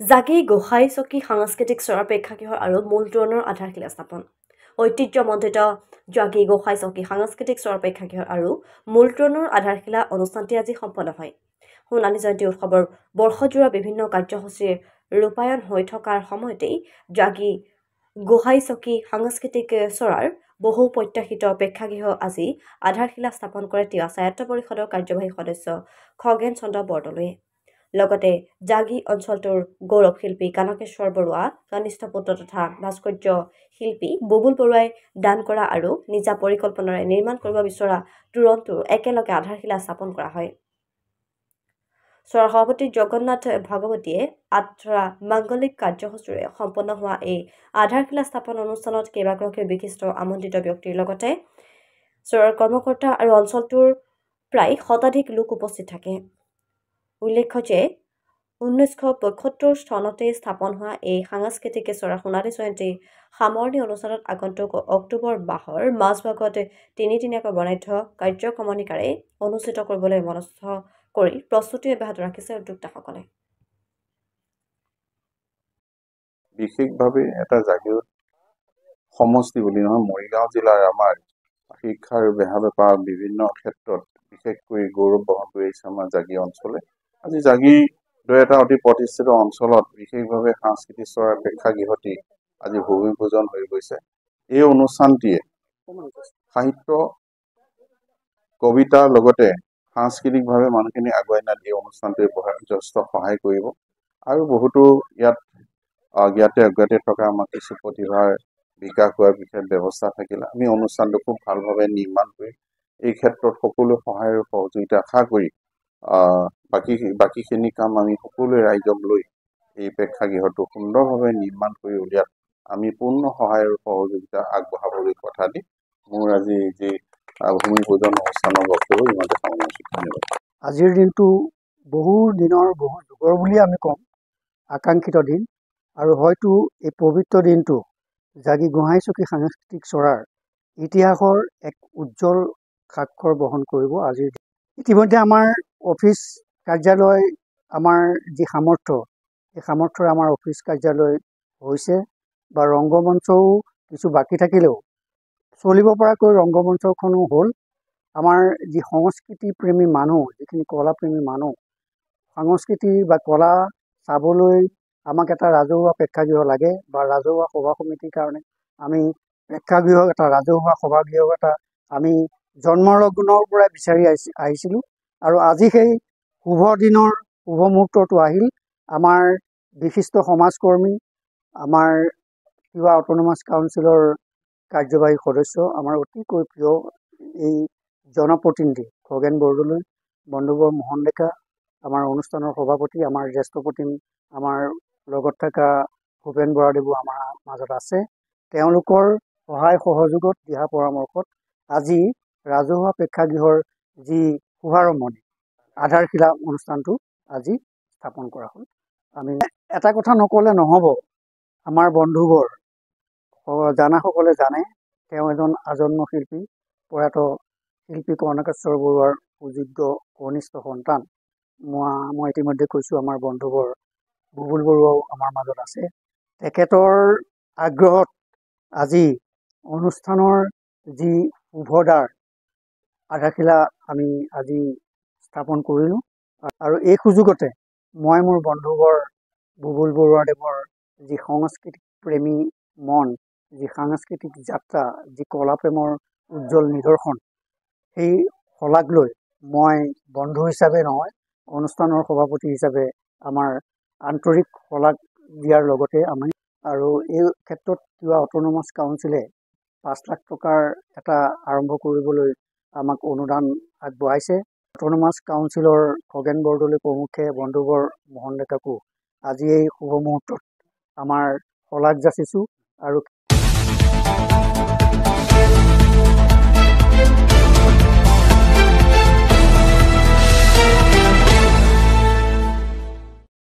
জাগি গোহাঁই চকী সাংস্কৃতিক চৰা প্ৰেক্ষাগৃহৰ আৰু মূল তোৰণৰ আধাৰশিলা স্থাপন ঐতিহ্যমণ্ডিত জাগি গোহাঁই চকী সাংস্কৃতিক চৰা প্ৰেক্ষাগৃহৰ আৰু মূল তোৰণৰ আধাৰশিলা অনুষ্ঠানটি আজি সম্পন্ন হয়। সোণালী জয়ন্তী উৎসৱৰ বৰ্ষজোৰা বিভিন্ন কাৰ্যসূচীৰ ৰূপায়ণ হৈ থকাৰ সময়তেই জাগি গোহাঁই চকী সাংস্কৃতিক চৰাৰ বহু প্ৰত্যাশিত প্ৰেক্ষাগৃহ আজি আধাৰশিলা স্থাপন কৰে তিৱা স্বায়ত্ত পৰিষদৰ কাৰ্যবাহী সদস্য খগেন চন্দ্ৰ বৰদলৈয়ে। লগতে জাগি অঞ্চলটোৰ গৌৰৱ শিল্পী কানকেশ্বৰ বৰুৱা, কনিষ্ঠ পুত্ৰ তথা ভাস্কৰ্য শিল্পী বুবুল বৰুৱাই দান কৰা আৰু নিজা পৰিকল্পনাৰে নিৰ্মাণ কৰিব বিচৰা তোৰণটোৰ একেলগে আধাৰশিলা স্থাপন কৰা হয়। চৰাৰ সভাপতি জগন্নাথ ভাগৱতীয়ে আঠৰা মাংগলিক কাৰ্যসূচীৰে সম্পন্ন হোৱা এই আধাৰশিলা স্থাপন অনুষ্ঠানত কেইবাগৰাকীও বিশিষ্ট আমন্ত্ৰিত ব্যক্তিৰ লগতে চৰাৰ কৰ্মকৰ্তা আৰু অঞ্চলটোৰ প্ৰায় শতাধিক লোক উপস্থিত থাকে। উল্লেখ্য যে 1975 চনতে স্থাপন হোৱা এই সাংস্কৃতিক চৰা সোণালী জয়ন্তী সামৰণি অনুষ্ঠানত আগন্তুক অক্টোবৰ মাহৰ মাজভাগত তিনিদিনীয়াকৈ বৰ্ণাঢ্য কাৰ্যক্ৰমণিকাৰে অনুষ্ঠিত কৰিবলৈ মনস্থ কৰি প্ৰস্তুতি অব্যাহত ৰাখিছে উদ্যোক্তাসকলে। বিশেষভাৱে এটা জাগীৰ সমষ্টি বুলি নহয়, মৰিগাঁও জিলাৰ আমাৰ শিক্ষা আৰু বেহা-বেপাৰ বিভিন্ন ক্ষেত্ৰত বিশেষকৈ গৌৰৱ বহন কৰি আহিছে আমাৰ জাগি অঞ্চলে। আজি জাগিৰ দৰে এটা অতি প্ৰতিষ্ঠিত অঞ্চলত বিশেষভাৱে সাংস্কৃতিক চৰাৰ প্ৰেক্ষাগৃহটি আজি ভূমি পূজন হৈ গৈছে। এই অনুষ্ঠানটিয়ে সাহিত্য কবিতাৰ লগতে সাংস্কৃতিকভাৱে মানুহখিনি আগুৱাই নিয়াত এই অনুষ্ঠানটোৱে যথেষ্ট সহায় কৰিব আৰু বহুতো ইয়াতে অজ্ঞাতে থকা আমাৰ কিছু প্ৰতিভাৰ বিকাশ হোৱাৰ বিশেষ ব্যৱস্থা থাকিলে আমি অনুষ্ঠানটো খুব ভালভাৱে নিৰ্মাণ কৰি এই ক্ষেত্ৰত সকলো সহায় আৰু সহযোগিতা আশা কৰি বাকীখিনি কাম আমি সকলোৱে ৰাইজক লৈ এই প্ৰেক্ষাগৃহটো সুন্দৰভাৱে নিৰ্মাণ কৰি উলিয়াত আমি পূৰ্ণ সহায় আৰু সহযোগিতা আগবঢ়াবলৈ কথা দি মোৰ আজি যি ভূমি পূজন অনুষ্ঠানৰ বক্তব্য ইমানতে সামৰণি মাৰিছোঁ। আজিৰ দিনটো বহু দিনৰ বহু যুগৰ বুলি আমি ক'ম, আকাংক্ষিত দিন আৰু হয়তো এই পবিত্ৰ দিনটো জাগি গোহাঁই চকী সাংস্কৃতিক চৰাৰ ইতিহাসৰ এক উজ্জ্বল স্বাক্ষৰ বহন কৰিব আজিৰ দিন। ইতিমধ্যে আমাৰ অফিচ কাৰ্যালয় আমাৰ যি সামৰ্থ্য এই সামৰ্থ্যৰে আমাৰ অফিচ কাৰ্যালয় হৈছে বা ৰংগমঞ্চও কিছু বাকী থাকিলেও চলিব পৰাকৈ ৰংগমঞ্চখনো হ'ল। আমাৰ যি সংস্কৃতি প্ৰেমী মানুহ, যিখিনি কলাপ্ৰেমী মানুহ, সংস্কৃতি বা কলা চাবলৈ আমাক এটা ৰাজহুৱা প্ৰেক্ষাগৃহ লাগে বা ৰাজহুৱা সভা সমিতিৰ কাৰণে আমি প্ৰেক্ষাগৃহ এটা ৰাজহুৱা সভাগৃহ এটা আমি জন্মৰ লগ্নৰ পৰাই বিচাৰি আহিছিলোঁ আৰু আজি সেই শুভ দিনৰ শুভ মুহূৰ্তটো আহিল। আমাৰ বিশিষ্ট সমাজকৰ্মী, আমাৰ তিৱা অট'নমাছ কাউন্সিলৰ কাৰ্যবাহী সদস্য, আমাৰ অতিকৈ প্ৰিয় এই জনপ্ৰতিনিধি খগেন বৰদলৈ, বন্ধুবৰ মোহন ডেকা, আমাৰ অনুষ্ঠানৰ সভাপতি, আমাৰ জ্যেষ্ঠ প্ৰতিম আমাৰ লগত থকা ভূপেন বৰাদেৱো আমাৰ মাজত আছে। তেওঁলোকৰ সহায় সহযোগত দিহা পৰামৰ্শত আজি ৰাজহুৱা প্ৰেক্ষাগৃহৰ যি শুভাৰম্ভণি আধাৰশিলা অনুষ্ঠানটো আজি স্থাপন কৰা হ'ল। আমি এটা কথা নক'লে নহ'ব, আমাৰ বন্ধুবৰ জানাসকলে জানে তেওঁ এজন আজন্ম শিল্পী, প্ৰয়াত শিল্পী কনকেশ্বৰ বৰুৱাৰ সুযোগ্য কনিষ্ঠ সন্তান। মই ইতিমধ্যে কৈছোঁ আমাৰ বন্ধুবৰ বুবুল বৰুৱাও আমাৰ মাজত আছে। তেখেতৰ আগ্ৰহত আজি অনুষ্ঠানৰ যি শুভদাৰ আধাৰশিলা আমি আজি স্থাপন কৰিলোঁ আৰু এই সুযোগতে মই মোৰ বন্ধুবৰ বুবুল বৰুৱাদেৱৰ যি সংস্কৃতিক প্ৰেমী মন, যি সাংস্কৃতিক যাত্ৰা, যি কলাপ্ৰেমৰ উজ্জ্বল নিদৰ্শন, সেই শলাগ লৈ মই বন্ধু হিচাপে নহয়, অনুষ্ঠানৰ সভাপতি হিচাপে আমাৰ আন্তৰিক শলাগ দিয়াৰ লগতে আমি আৰু এই ক্ষেত্ৰত তিৱা অট'নমাছ কাউন্সিলে 5 লাখ টকাৰ এটা আৰম্ভ কৰিবলৈ আমাক অনুদান আগবঢ়াইছে। অট'নমাছ কাউন্সিলৰ খগেন বৰদলৈ প্ৰমুখ্যে বন্ধুবৰ মোহন ডেকাকো আজি এই শুভ মুহূৰ্তত আমাৰ শলাগ যাচিছোঁ আৰু